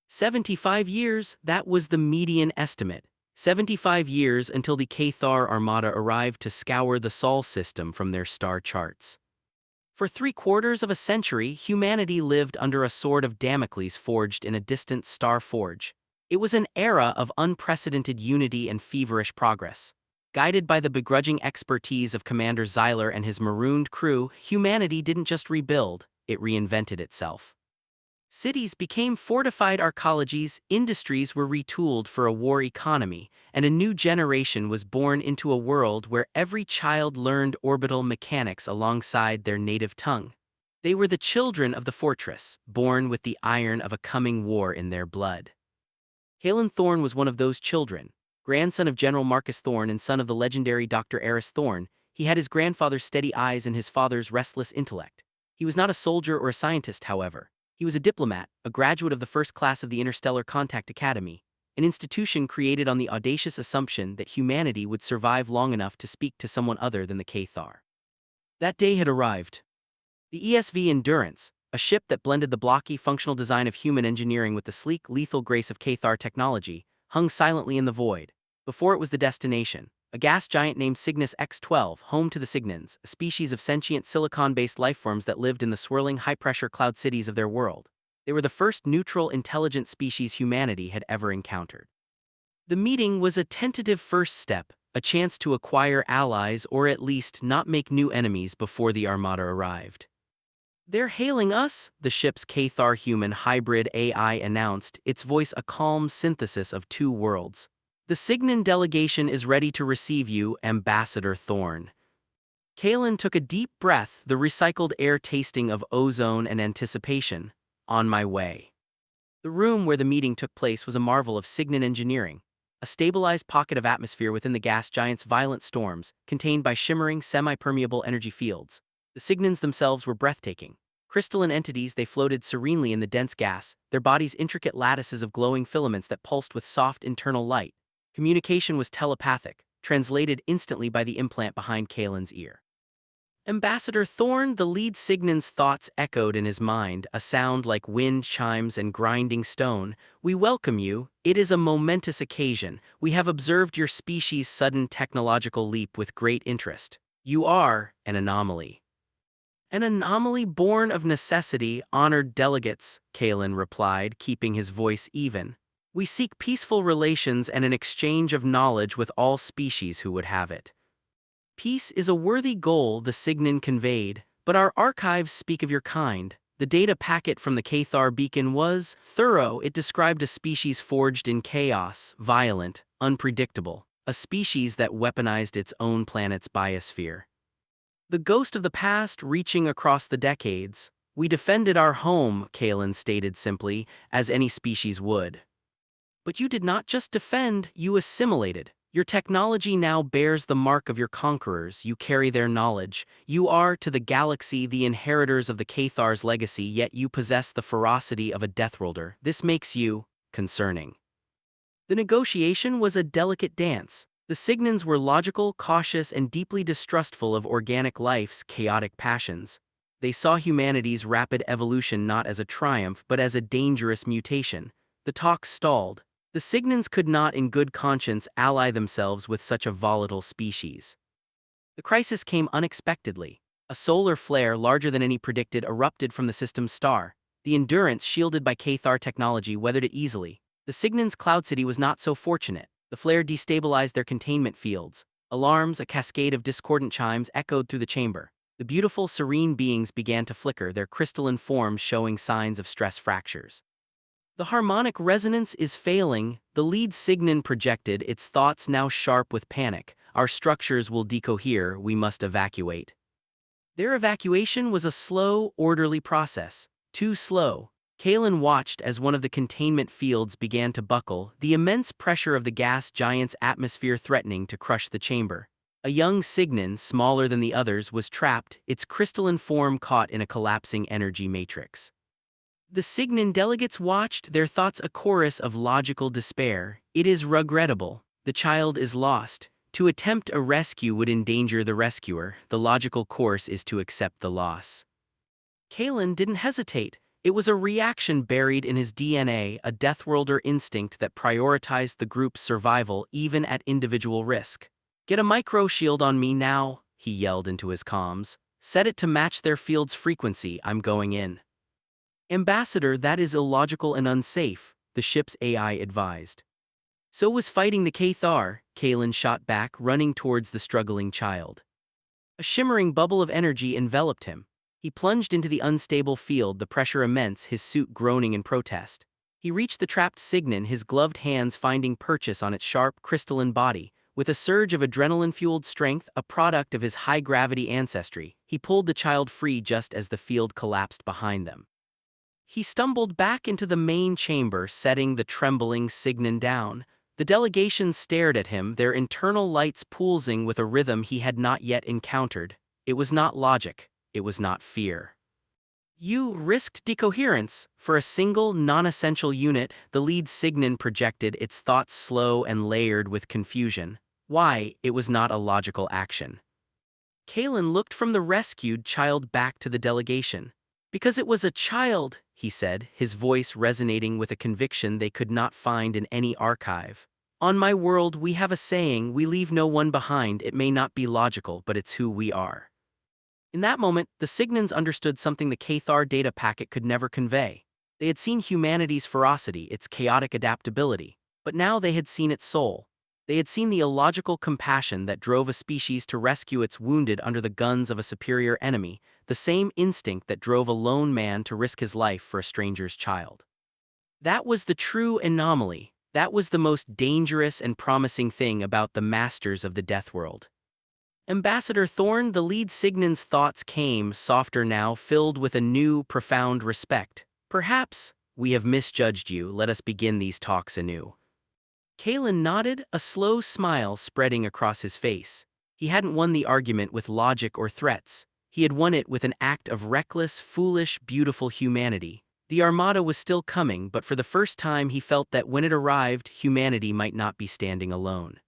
75 years, that was the median estimate. 75 years until the Cathar Armada arrived to scour the Sol system from their star charts. For 3/4 of a century, humanity lived under a sword of Damocles forged in a distant star forge. It was an era of unprecedented unity and feverish progress. Guided by the begrudging expertise of Commander Xyler and his marooned crew, humanity didn't just rebuild, it reinvented itself. Cities became fortified arcologies, industries were retooled for a war economy, and a new generation was born into a world where every child learned orbital mechanics alongside their native tongue. They were the children of the fortress, born with the iron of a coming war in their blood. Halen Thorne was one of those children. Grandson of General Marcus Thorne and son of the legendary Dr. Eris Thorne, he had his grandfather's steady eyes and his father's restless intellect. He was not a soldier or a scientist, however. He was a diplomat, a graduate of the first class of the Interstellar Contact Academy, an institution created on the audacious assumption that humanity would survive long enough to speak to someone other than the Cathar. That day had arrived. The ESV Endurance, a ship that blended the blocky, functional design of human engineering with the sleek, lethal grace of Cathar technology, hung silently in the void. Before it was the destination, a gas giant named Cygnus X-12, home to the Cygnans, a species of sentient silicon-based lifeforms that lived in the swirling, high-pressure cloud cities of their world. They were the first neutral, intelligent species humanity had ever encountered. The meeting was a tentative first step, a chance to acquire allies or at least not make new enemies before the Armada arrived. "They're hailing us," the ship's Cathar-human hybrid AI announced, its voice a calm synthesis of two worlds. "The Cygnan delegation is ready to receive you, Ambassador Thorne." Kalen took a deep breath, the recycled air tasting of ozone and anticipation. "On my way." The room where the meeting took place was a marvel of Cygnan engineering, a stabilized pocket of atmosphere within the gas giant's violent storms, contained by shimmering, semi-permeable energy fields. The Cygnans themselves were breathtaking. Crystalline entities, they floated serenely in the dense gas, their bodies intricate lattices of glowing filaments that pulsed with soft internal light. Communication was telepathic, translated instantly by the implant behind Kalen's ear. "Ambassador Thorne," the lead Cygnan's thoughts echoed in his mind, a sound like wind chimes and grinding stone. "We welcome you. It is a momentous occasion. We have observed your species' sudden technological leap with great interest. You are an anomaly." "An anomaly born of necessity, honored delegates," Kalen replied, keeping his voice even. "We seek peaceful relations and an exchange of knowledge with all species who would have it." "Peace is a worthy goal," the Cygnan conveyed, "but our archives speak of your kind." The data packet from the Cathar beacon was thorough. It described a species forged in chaos, violent, unpredictable, a species that weaponized its own planet's biosphere. "The ghost of the past reaching across the decades. We defended our home," Kalen stated simply, "as any species would." "But you did not just defend, you assimilated. Your technology now bears the mark of your conquerors, you carry their knowledge. You are, to the galaxy, the inheritors of the Cathar's legacy, yet you possess the ferocity of a Deathworlder. This makes you concerning." The negotiation was a delicate dance. The Cygnans were logical, cautious, and deeply distrustful of organic life's chaotic passions. They saw humanity's rapid evolution not as a triumph but as a dangerous mutation. The talks stalled. The Cygnans could not in good conscience ally themselves with such a volatile species. The crisis came unexpectedly. A solar flare larger than any predicted erupted from the system's star. The Endurance, shielded by Cathar technology, weathered it easily. The Cygnans' cloud city was not so fortunate. The flare destabilized their containment fields. Alarms, a cascade of discordant chimes, echoed through the chamber. The beautiful, serene beings began to flicker, their crystalline forms showing signs of stress fractures. "The harmonic resonance is failing," the lead Cygnan projected, its thoughts now sharp with panic. "Our structures will decohere, we must evacuate." Their evacuation was a slow, orderly process. Too slow. Kalen watched as one of the containment fields began to buckle, the immense pressure of the gas giant's atmosphere threatening to crush the chamber. A young Cygnan, smaller than the others, was trapped, its crystalline form caught in a collapsing energy matrix. The Cygnan delegates watched, their thoughts a chorus of logical despair. "It is regrettable. The child is lost. To attempt a rescue would endanger the rescuer. The logical course is to accept the loss." Kalen didn't hesitate. It was a reaction buried in his DNA, a Deathworlder instinct that prioritized the group's survival even at individual risk. "Get a micro-shield on me now," he yelled into his comms. "Set it to match their field's frequency, I'm going in." "Ambassador, that is illogical and unsafe," the ship's AI advised. "So was fighting the Cathar," Kalen shot back, running towards the struggling child. A shimmering bubble of energy enveloped him. He plunged into the unstable field, the pressure immense, his suit groaning in protest. He reached the trapped Signon, his gloved hands finding purchase on its sharp, crystalline body. With a surge of adrenaline-fueled strength, a product of his high-gravity ancestry, he pulled the child free just as the field collapsed behind them. He stumbled back into the main chamber, setting the trembling Signon down. The delegation stared at him, their internal lights pulsing with a rhythm he had not yet encountered. It was not logic. It was not fear. "You risked decoherence for a single, non-essential unit," the lead Signon projected, its thoughts slow and layered with confusion. Why? It was not a logical action. Kalen looked from the rescued child back to the delegation. "Because it was a child," he said, his voice resonating with a conviction they could not find in any archive. "On my world, we have a saying, we leave no one behind. It may not be logical, but it's who we are." In that moment, the Signons understood something the Cathar data packet could never convey. They had seen humanity's ferocity, its chaotic adaptability, but now they had seen its soul. They had seen the illogical compassion that drove a species to rescue its wounded under the guns of a superior enemy, the same instinct that drove a lone man to risk his life for a stranger's child. That was the true anomaly. That was the most dangerous and promising thing about the masters of the Deathworld. "Ambassador Thorn," the lead Signon's thoughts came, softer now, filled with a new, profound respect. "Perhaps we have misjudged you. Let us begin these talks anew." Kalen nodded, a slow smile spreading across his face. He hadn't won the argument with logic or threats. He had won it with an act of reckless, foolish, beautiful humanity. The Armada was still coming, but for the first time he felt that when it arrived, humanity might not be standing alone.